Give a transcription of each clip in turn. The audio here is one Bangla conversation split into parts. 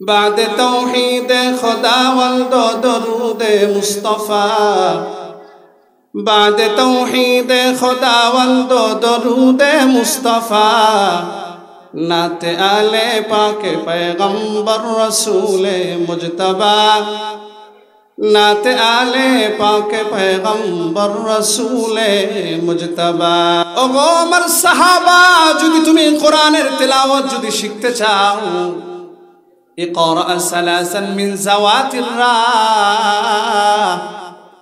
بعد توحید خداوند و درود مصطفی بعد توحید خداوند و درود مصطفی نعت آل پاک پیغمبر رسول مجتبی نعت آل پاک پیغمبر رسول مجتبی ওগো আমার সাহাবা যদি তুমি কোরআনের তেলাওয়াত যদি শিখতে চাও ইকরা সালাসান মিন যাওয়াতির রা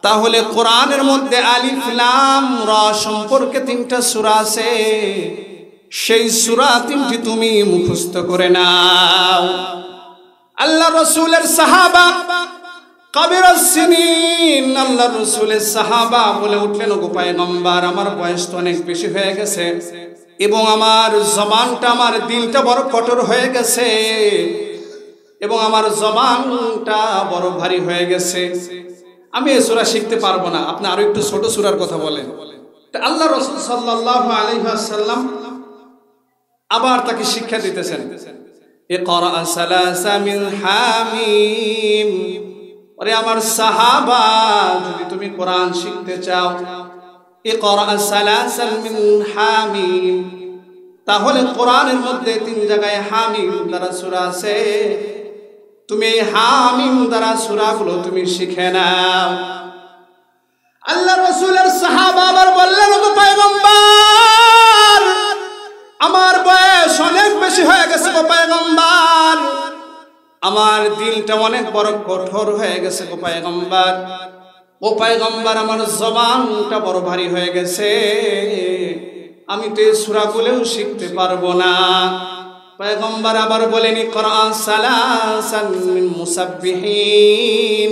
তাহলে কোরআনের মধ্যে আলিফ লাম রা সম্পর্কে তিনটা সূরা আছে সেই সূরা তিনটি তুমি মুখস্থ করে নাও আল্লাহ রাসূলের সাহাবা কবির সিনিন আল্লাহ রাসূলের সাহাবা বলে উঠলেন ওগো পয়গম্বর আমার বয়স তো অনেক বেশি হয়ে গেছে এবং আমার জবানটা আমার দিলটা বড় কঠোর হয়ে গেছে এবং আমার জবানটা বড় ভারী হয়ে গেছে আমি এই সূরা শিখতে পারবো না আপনি আরো একটু ছোট সূরার কথা বলেন আল্লাহ রাসূল সাল্লাল্লাহু আলাইহি ওয়াসাল্লাম আবার তাকে শিক্ষা দিতেছেন ইকরা সালাসা মিন হামিম ওরে আমার সাহাবা যদি তুমি কোরআন শিখতে চাও ইকরা সালাসান মিন হামিম তাহলে কোরআনের মধ্যে তিন জায়গায় হামিম দ্বারা সূরা আছে তুমি হামিম দ্বারা সূরাগুলো তুমি শিখে নাও আল্লাহ রাসূলের সাহাবা আবার বললেন ওগো পয়গম্বর আমার বয়স অনেক বেশি হয়ে গেছে গো পয়গম্বর আমার দিলটা অনেক বড় কঠোর হয়ে গেছে গো পয়গম্বর ও পয়গম্বর আমার জবানটা বড় ভারী হয়ে গেছে আমি তো এই সূরাগুলোও শিখতে পারবো না পয়গম্বর আবার বলেন ইকরা সালাসান মিন মুসাব্বিহিন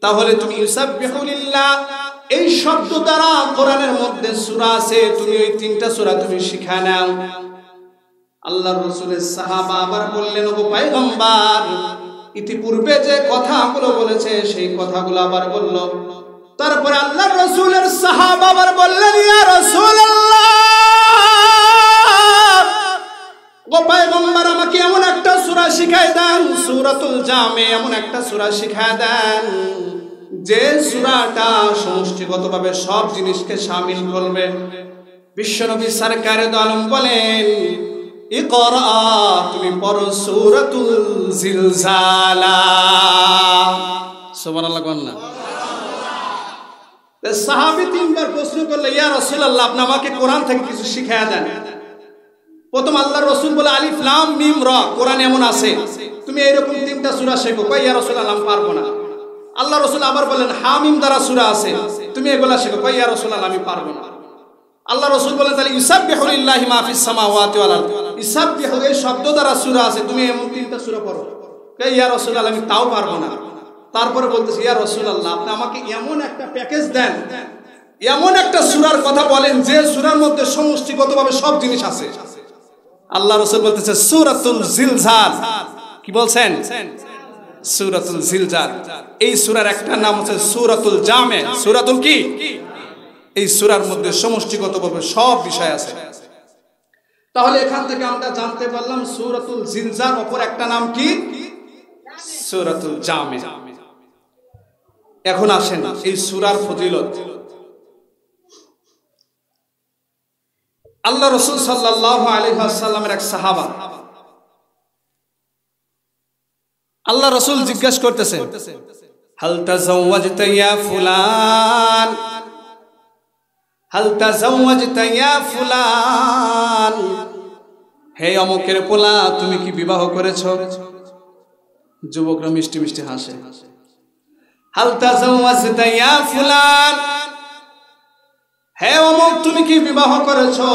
তাহলে তুমি ইউসাব্বিহু লিল্লাহ এই শব্দ দ্বারা কোরআনের মধ্যে সূরা আছে তুমি ওই তিনটা সূরা তুমি শিখা নাও আল্লাহর রাসূলের সাহাবা আবার বললেন ওগো পয়গম্বর ইতিপূর্বে যে কথাগুলো বলেছে সেই কথাগুলো আবার বলল তারপরে আল্লাহর রাসূলের সাহাবা আবার বললেন ইয়া রাসূলুল্লাহ ও পয়গম্বর আমাকে এমন একটা সূরা শিখায় দেন সূরাতুল জামে এমন একটা সূরা শিখায় দেন যে সূরাটা সমষ্টিগতভাবে সব জিনিসকে শামিল করবে বিশ্বনবী সরকারে দো আলম বলেন ইকরা তুমি পড়ো সূরাতুল জিলজালা সুবহানাল্লাহ কোন না তে সাহাবী তিনবার প্রশ্ন করলে ইয়া রাসূলুল্লাহ আপনি আমাকে কোরআন থেকে কিছু শিখায়া দেন প্রথম আল্লাহর রাসূল বলে আলিফ লাম মিম রা কোরআন এমন আছে তুমি এরকম তিনটা সূরা শেখো কই ইয়া রাসূলুল্লাহ আমি পারবো না আল্লাহ রাসূল আবার বলেন হামিম দ্বারা সূরা আছে তুমি এগুলা শেখো কই ইয়া রাসূলুল্লাহ আমি পারবো না আল্লাহ রাসূল বলেন তাহলে ইউসাব্বিহু লিল্লাহি মা ফিস সামাওয়াতি ওয়াল আরদ ইউসাব্বিহু এই শব্দ দ্বারা সূরা আছে তুমি এমন তিনটা সূরা পড়ো কই ইয়া রাসূলুল্লাহ আমি তাও পারবো না তারপরে বলতেছি ইয়া রাসূলুল্লাহ আপনি আমাকে এমন একটা প্যাকেজ দেন এমন একটা সূরার কথা বলেন যে সূরার মধ্যে সমষ্টিগতভাবে সব জিনিস আছে আল্লাহ রাসূল বলতেছে সূরাতুল জিলজাল কি বলছেন সূরাতুল জিলজাল এই সূরার একটা নাম হচ্ছে সূরাতুল জামে সূরাতুল কি এই সূরার মধ্যে সমষ্টিগতভাবে সব বিষয় আছে তাহলে এখান থেকে আমরা জানতে পারলাম সূরাতুল জিলজাল অপর একটা নাম কি সূরাতুল জামে এখন আসেন এই সূরার ফজিলত আল্লাহ রাসূল সাল্লাল্লাহু আলাইহি ওয়াসাল্লামের এক সাহাবা আল্লাহ রাসূল জিজ্ঞাসা করতেছেন হাল তাযাওয়াজতা ইয়া ফুলান হাল তাযাওয়াজতা ইয়া ফুলান হে অমুকের পোলা তুমি কি বিবাহ করেছো যুবকরা মিষ্টি মিষ্টি হাসে হাল তাযাওয়াজতা ইয়া ফুলান হে অমুক তুমি কি বিবাহ করেছো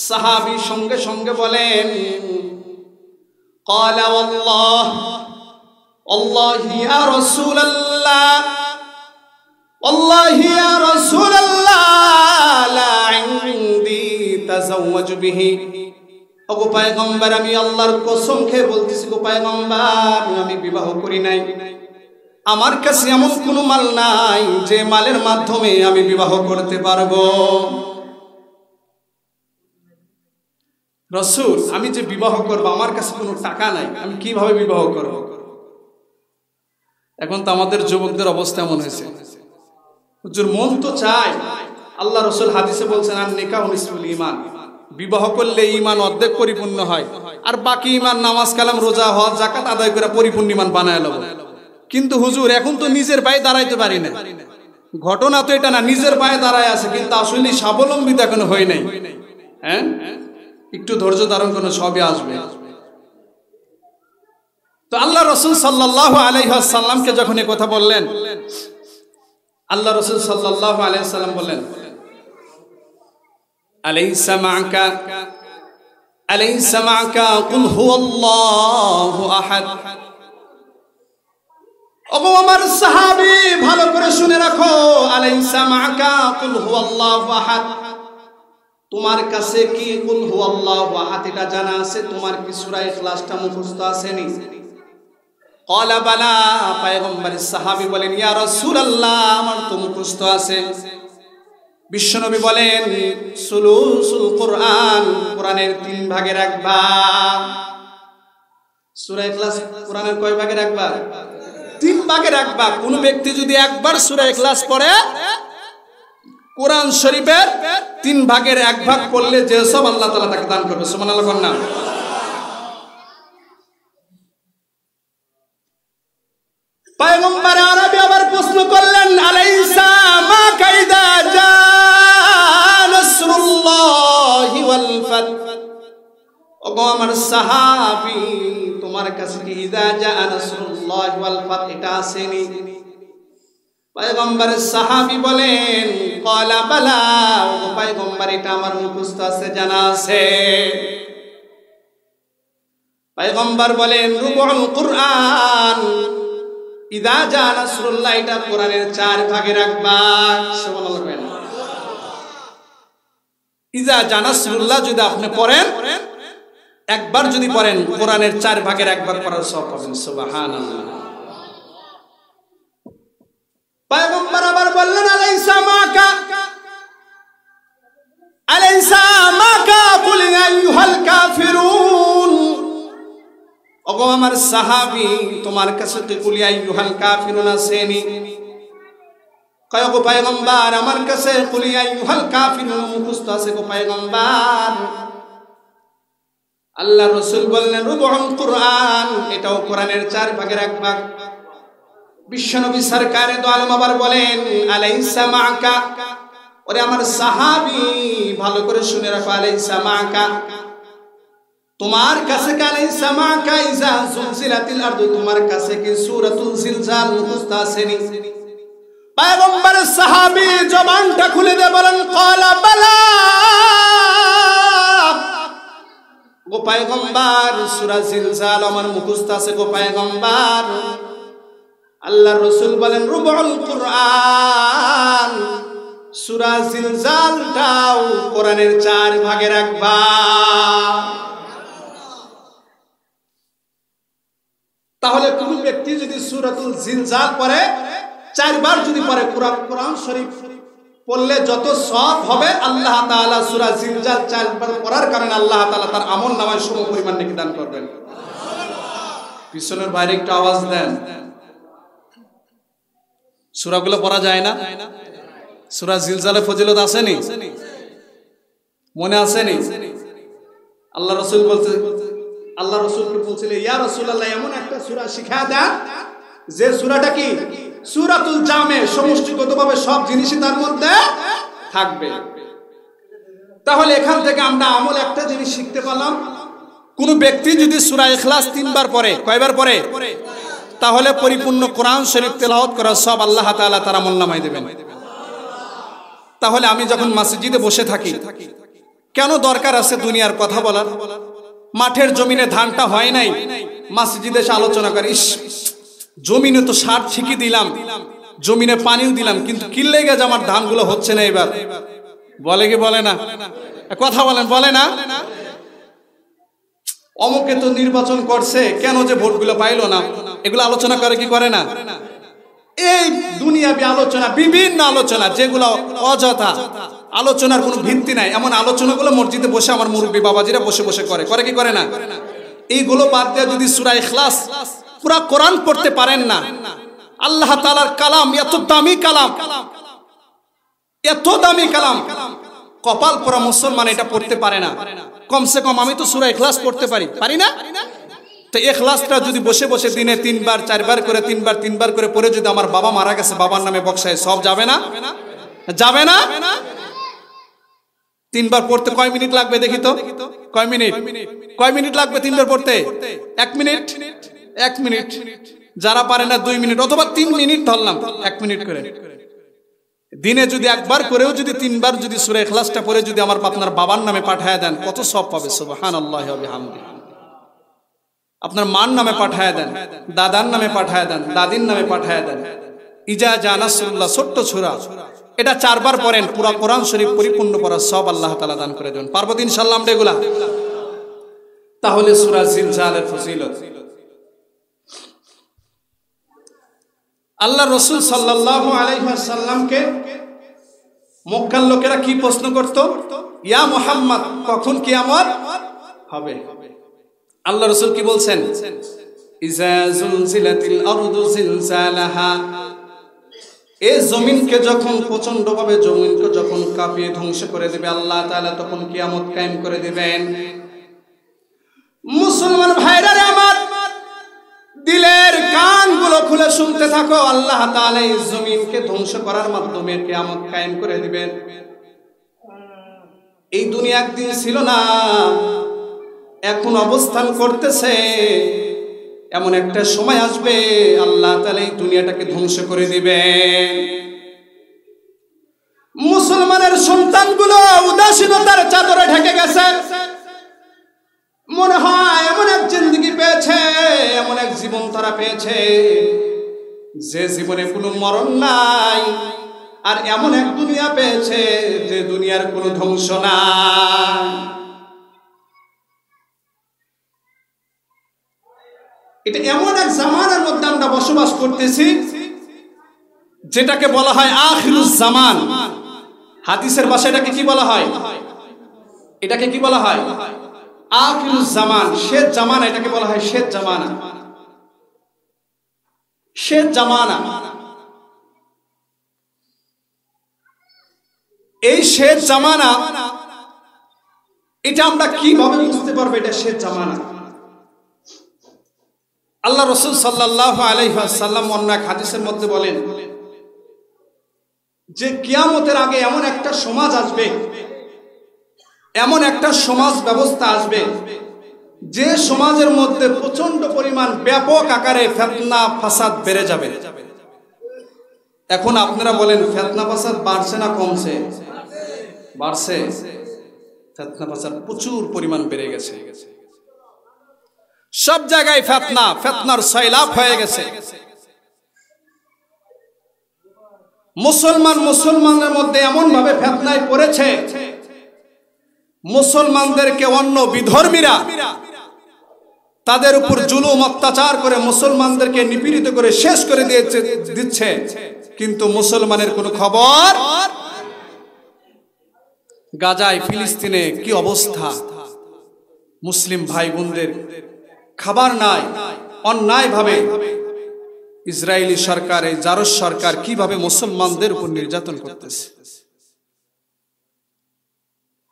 সাহাবী সঙ্গে সঙ্গে বলেন قال والله والله يا رسول الله والله يا رسول الله لا عندي تزوج به ওগো পয়গম্বর আমি আল্লাহর কসম খেয়ে বলতেছি গো পয়গম্বর আমি বিবাহ করি নাই আমার কাছে এমন কোনো মাল নাই যে মালের মাধ্যমে আমি বিবাহ করতে পারবো রাসূল, আমি যে বিবাহ করব, আমার কাছে কোনো টাকা নাই, আমি কিভাবে বিবাহ করব? এখন তো আমাদের যুবকদের অবস্থা এমন হয়েছে, হুজুর মন তো চায়, আল্লাহ রাসূল হাদিসে বলছেন আর নিকাহু নিসফুল ঈমান, বিবাহ করলে ঈমান অর্ধেক পরিপূর্ণ হয়, আর বাকি ঈমান নামাজ কালাম রোজা হজ যাকাত আদায় করে পরিপূর্ণ ঈমান বানায় লব। কিন্তু হুজুর এখন তো নিজের পায়ে দাঁড়াইতে পারি না। ঘটনা তো এটা না, নিজের পায়ে দাঁড়ায় আছে কিন্তু আসলে স্বাবলম্বী তো এখনো হয় নাই। হ্যাঁ, একটু ধৈর্য ধারণ করুন, সবই আসবে। তো আল্লাহ রাসূল সাল্লাল্লাহু আলাইহি ওয়াসাল্লামকে যখন এই কথা বললেন, আল্লাহ রাসূল সাল্লাল্লাহু আলাইহি ওয়াসাল্লাম বললেন, আলাইসা মাআকা কুল হুয়াল্লাহু আহাদ। ওগো আমার সাহাবী, ভালো করে শুনে রাখো, আলাইসা মাআকা কুল হুয়াল্লাহু আহাদ, তোমার কাছে কি কুল হুয়াল্লাহু আহাদ এটা জানা আছে? তোমার কি সূরা ইখলাসটা মুখস্থ আছে নি? ক্বালা বালা, পয়গম্বরের সাহাবী বলেন, ইয়া রাসূলুল্লাহ, আমার তো মুখস্থ আছে। বিশ্বনবী বলেন, সুলুসুল কুরআন, কোরআনের 3 ভাগের 1 ভাগ। সূরা ইখলাস কোরআনের কয় ভাগের 1 ভাগ? 3 ভাগের 1 ভাগ। কোন ব্যক্তি যদি একবার সূরা ইখলাস পড়ে, কোরআন শরীফের 3 ভাগের 1 ভাগ পড়লে যে সব আল্লাহ তাআলা তাকে দান করবে। সুবহানাল্লাহ বলেন না? পয়গম্বর আরবি আবার প্রশ্ন করলেন, আলাইসা মা কাইদা জা নাসরুল্লাহি ওয়াল ফাত। ওগো আমার সাহাবী, তোমার কাছে কি ইদা জা নাসরুল্লাহি ওয়াল ফাত এটা আসেনি? পয়গম্বরের সাহাবী বলেন, ক্বালা বালা, ওগো পয়গম্বর এটা আমার মুখস্থ আছে, জানা আছে। পয়গম্বর বলেন, রুবুল কুরআন, ইদা জা নাসরুল্লাহ এটা কোরআনের 4 ভাগের 1 ভাগ। সুবহানাল্লাহ। ইদা জা নাসরুল্লাহ যদি আপনি পড়েন, একবার যদি পড়েন, কোরআনের 4 ভাগের 1 ভাগ পড়ার সওয়াব পাবেন। সুবহানাল্লাহ। পয়গম্বর আবার বললেন, আলাইসা মাকা কুল ইয়া আইয়ুহাল কাফিরুন। ওগো আমার সাহাবী, তোমার কাছে কি কুল ইয়া আইয়ুহাল কাফিরুন আসেনি? কয় গো পয়গম্বর, আমার কাছে কুল ইয়া আইয়ুহাল কাফিরুন মুখস্থ আছে গো পয়গম্বর। আল্লাহ রাসূল বললেন, রুবুল কুরআন, এটাও কোরআনের 4 ভাগের 1 ভাগ। বিশ্বনবী সরকারে দো আলম আবার বলেন, আলাইসা মাআকা, ওরে আমার সাহাবী ভালো করে শুনে রাখো, আলাইসা মাআকা, তোমার কাছে কি আলাইসা মাআকা ইজা জুলজিলাতিল আরদু, তোমার কাছে কি সূরাতুল জিলজাল মুখস্থ আসেনি? পয়গম্বরের সাহাবী জবানটা খুলে দিয়ে বলেন, ক্বালা বালা, গো পয়গম্বর সূরা জিলজাল আমার মুখস্থ আছে গো পয়গম্বর। আল্লাহর রাসূল বলেন, রুবুল কুরআন, সূরা জিলজালটাও কোরআনের 4 ভাগের 1 ভাগ। তাহলে কোন ব্যক্তি যদি সূরাতুল জিলজাল পড়ে, 4 বার যদি পড়ে, কোরআন শরীফ পড়লে যত সওয়াব হবে, আল্লাহ তাআলা সূরা জিলজাল 4 বার পড়ার কারণে আল্লাহ তাআলা তার আমলনামায় সম পরিমাণ নেকি দান করবেন। পিছনের বাইরে একটু আওয়াজ দেন। সূরাগুলো পড়া যায় না? সূরা জিলজালে ফজিলত আসেনি? মনে আসেনি? আল্লাহ রাসূল আল্লাহ রাসূলকে বলছিলেন, ইয়া রাসূলুল্লাহ, এমন একটা সূরা শিখায়া দেন যে সূরাটা কি সূরাতুল জামে, সমষ্টিগতভাবে সব জিনিসই তার মধ্যে থাকবে। তাহলে এখান থেকে আমরা আমল একটা জিনিস শিখতে পারলাম, কোন ব্যক্তি যদি সূরা ইখলাস 3 বার পড়ে, কয়বার পড়ে? তাহলে পরিপূর্ণ কোরআন শরীফ তেলাওয়াত করার সব আল্লাহ তাআলা তার আমলনামায় দেবেন। তাহলে আমি যখন মসজিদে বসে থাকি, কেন দরকার আছে দুনিয়ার কথা বলার? মাঠের জমিনে ধানটা হয় নাই, মসজিদে এসে আলোচনা করে, ইস জমিনে তো সার ঠিকই দিলাম, জমিনে পানিও দিলাম, কিন্তু কি লেগে যে আমার ধানগুলো হচ্ছে না এবার? বলে কি বলে না? কথা বলেন, বলে না? অমুকে তো নির্বাচন করছে, কেন যে ভোটগুলো পাইলো না? এগুলো আলোচনা করে কি করে না? এই দুনিয়াবি আলোচনা, বিভিন্ন আলোচনা যেগুলো অযথা, আলোচনার কোনো ভিত্তি নাই। এমন আলোচনাগুলো মসজিদে বসে আমার মুরব্বী বাবাজিরা বসে বসে করে কি করে না? এইগুলো বাদ দিয়ে যদি সূরা ইখলাস পুরা কোরআন পড়তে পারেন না, আল্লাহ তাআলার কালাম এত দামি কালাম, এত দামি কালাম, কপাল পোড়া মুসলমান এটা পড়তে পারে না। কমসে কম আমি তো সূরা ইখলাস পড়তে পারি না? তো ইখলাসটা যদি বসে বসে দিনে 3 বার 4 বার করে 3 বার করে পড়ে যদি আমার বাবা মারা গেছে বাবার নামে বক্সায় সব যাবে না? যাবে না? 3 বার পড়তে কয় মিনিট লাগবে দেখি তো? কয় মিনিট লাগবে 3 বার পড়তে? 1 মিনিট। 1 মিনিট। যারা পারে না 2 মিনিট অথবা 3 মিনিট ধরলাম, 1 মিনিট করে। দিনে যদি একবার করেও যদি 3 বার যদি সূরা ইখলাসটা পড়ে যদি আমার আপনার বাবার নামে পাঠায় দেন, কত সওয়াব পাবে। সুবহানাল্লাহি ওয়া বিহামদিহি। আপনার মার নামে পাঠায় দেন, দাদার নামে পাঠায় দেন, দাদির নামে পাঠায় দেন। ইজা জা নাসরুল্লাহ ছোট্ট সূরা, এটা 4 বার পড়েন, পুরো কোরআন শরীফ পরিপূর্ণ পড়ার সওয়াব আল্লাহ তাআলা দান করে দেন। পারবো ইনশাআল্লাহ আমরা এগুলা? তাহলে সূরা জিলজালের ফজিলত। আল্লাহ রাসূল সাল্লাল্লাহু আলাইহি ওয়াসাল্লামকে মক্কার লোকেরা কি প্রশ্ন করত? ইয়া মুহাম্মদ, কখন কিয়ামত হবে? আল্লাহ রাসূল কি বলছেন? ইজা জুলজিলাতিল আরদু জিলজালাহা, এই জমিনকে যখন প্রচন্ডভাবে জমিনকে যখন কাঁপিয়ে ধ্বংস করে দেবে আল্লাহ তাআলা, তখন কিয়ামত কায়েম করে দিবেন। মুসলমান ভাইরা আমার, দিলের কানগুলো খুলে শুনতে থাকো, আল্লাহ তাআলা এই জমিনকে ধ্বংস করার মাধ্যমে কিয়ামত কায়েম করে দিবেন। এই দুনিয়া একদিন ছিল না, এখন অবস্থান করতেছে। এমন একটা সময় আসবে আল্লাহ তাআলা এই দুনিয়াটাকে ধ্বংস করে দিবেন। মুসলমানের সন্তানগুলো উদাসীনতার চাদরে ঢেকে গেছে। মনে হয় এমন এক জিন্দেগি পেয়েছে, এমন এক জীবন তারা পেয়েছে যে জীবনে কোনো মরণ নাই, আর এমন এক দুনিয়া পেয়েছে যে দুনিয়ার কোনো ধ্বংস নাই। এটা এমন এক জামানার মধ্যে আমরা বসবাস করতেছি যেটাকে বলা হয় আখিরুজ জামান। হাদিসের ভাষায় এটাকে কি বলা হয়? এটাকে কি বলা হয়? আখিরুজ জামান, শেষ জামানা। এটাকে বলা হয় শেষ জামানা। শেষ জামানা। এই শেষ জামানা, এটা আমরা কিভাবে বুঝতে পারবো এটা শেষ জামানা? আল্লাহ রাসূল সাল্লাল্লাহু আলাইহি ওয়াসাল্লাম অন্য এক হাদিসের মধ্যে বলেন যে কিয়ামতের আগে এমন একটা সমাজ আসবে, এমন একটা সমাজ ব্যবস্থা আসবে যে সমাজের মধ্যে প্রচন্ড পরিমাণ ব্যাপক আকারে ফিতনা ফাসাদ বেড়ে যাবে। এখন আপনারা বলেন ফিতনা ফাসাদ বাড়ছে না কমছে? বাড়ছে। ফিতনা ফাসাদ প্রচুর পরিমাণ বেড়ে গেছে। সব জায়গায় ফিতনা, ফিতনার সয়লাব হয়ে গেছে। মুসলমানদের মধ্যে এমন ভাবে ফিতনায় পড়েছে, মুসলমানদেরকে অন্য বিধর্মীরা তাদের উপর জুলুম অত্যাচার করে মুসলমানদেরকে নিপীড়িত করে শেষ করে দিচ্ছে, কিন্তু মুসলমানের কোনো খবর। গাজায়, ফিলিস্তিনে কি অবস্থা, মুসলিম ভাই বোনদের খাবার নাই। অন্যায় ভাবে ইসরায়েলি সরকার, এই জারজ সরকার কিভাবে মুসলমানদের উপর নির্যাতন করতেছে।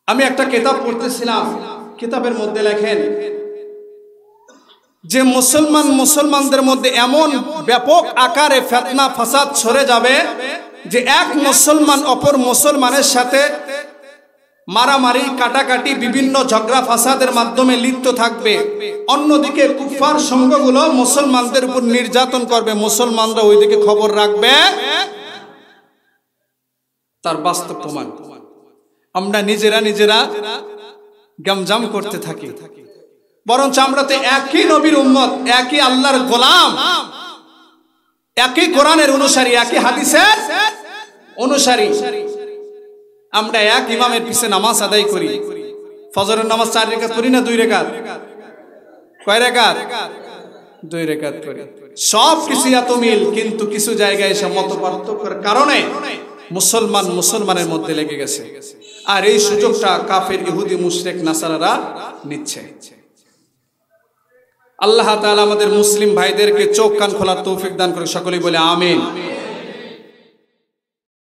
আমি একটা কিতাব পড়তেছিলাম, কিতাবের মধ্যে লেখেন যে মুসলমানদের মধ্যে এমন ব্যাপক আকারে ফিতনা ফাসাদ ছড়ে যাবে যে এক মুসলমান অপর মুসলমানের সাথে মারামারি, কাটাকাটি, বিভিন্ন ঝগড়া ফাসাদের মাধ্যমে লিপ্ত থাকবে। অন্যদিকে কুফার সংঘগুলো মুসলমানদের উপর নির্যাতন করবে, মুসলমানরা ওইদিকে খবর রাখবে। তার বাস্তব প্রমাণ আমরা নিজেরা গমজাম করতে থাকি। বরঞ্চ আমরা তো একই নবীর উম্মত, একই আল্লাহর গোলাম, একই কোরআনের অনুসারী, একই হাদিসের অনুসারী। আমরা এক ইমামের পিছে নামাজ আদায় করি। ফজরের নামাজ 4 রাকাত করি না 2 রাকাত? কয় রাকাত? 2 রাকাত করি। সব কিছু এত মিল, কিন্তু কিছু জায়গায় এসে মত পার্থক্যের কারণে মুসলমানের মধ্যে লেগে গেছে, আর এই সুযোগটা কাফের, ইহুদি, মুশরিক, নাসারারা নিচ্ছে। আল্লাহ তাআলা আমাদের মুসলিম ভাইদেরকে চোখ কান খোলার তৌফিক দান করে, সকলেই বলে আমিন।